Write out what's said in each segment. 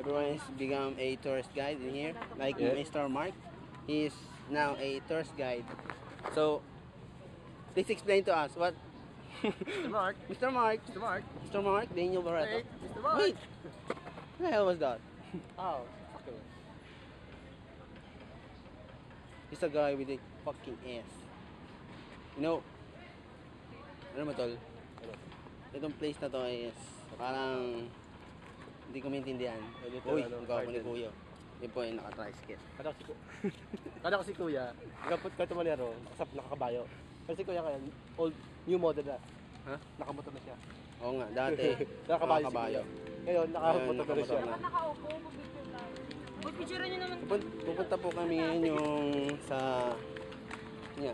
Everyone has become a tourist guide in here, like Mr. Mark. He is now a tourist guide. So, please explain to us what. Mr. Mark. Mr. Mark. Mr. Mark. Mr. Mark, Daniel Barreto. Wait, Mr. Mark. Wait. What the hell was that? Oh, okay. He's a guy with a fucking ass. You know, ano mo tol? Itong place na to is parang hindi ko maintindihan. Uy, ang gwapo ni Kuya. Yun po yung naka-tricycle. Kada ko si Kuya, kapot ka tumalero, kasap nakakabayo. Kasi si Kuya kaya, new model na. Ha? Nakamotor na siya. Oo nga, dati Nakakabayo si Kuya. Ngayon, nakamotor na siya. Nakaupo, pag-picture lang. Pag-picture nyo naman. Pupunta po kami ngayon yung sa nga.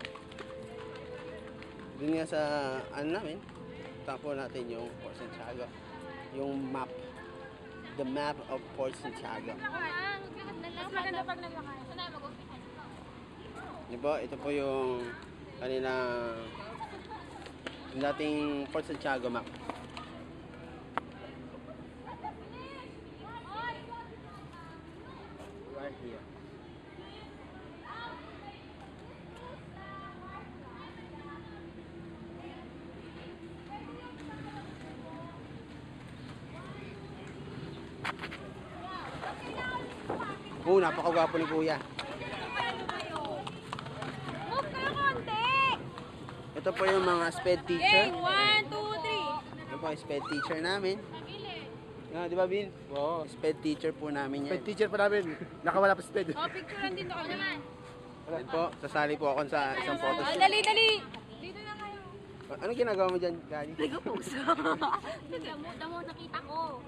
Doon nga sa ano namin. Tapo natin yung Port Santiago. Yung map. The map of Port Santiago. Mas maganda pag naglakay. Yun po, ito po yung kanilang yung dating Port Santiago map. Right here. Oh, napakagwapo ni Kuya. Move kayo konti! Ito po yung mga sped teacher. Game! 1, 2, 3! Ito po yung sped teacher namin. Di ba, Bin? Oo. Sped teacher po namin yan. Sped teacher pa namin. Nakawala pa si Sped. Oh, picturean din ako naman. Yan po, sasali po ako sa isang photo shoot. Dali, dali! Dito na kayo. Ano ginagawa mo dyan, Gary? Nag-post. Damo, nakita ko.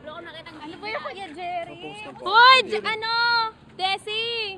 Wala ko nakita. Ano ba yung Kuya Jerry? Post ka po. Hoy! Ano? Desi!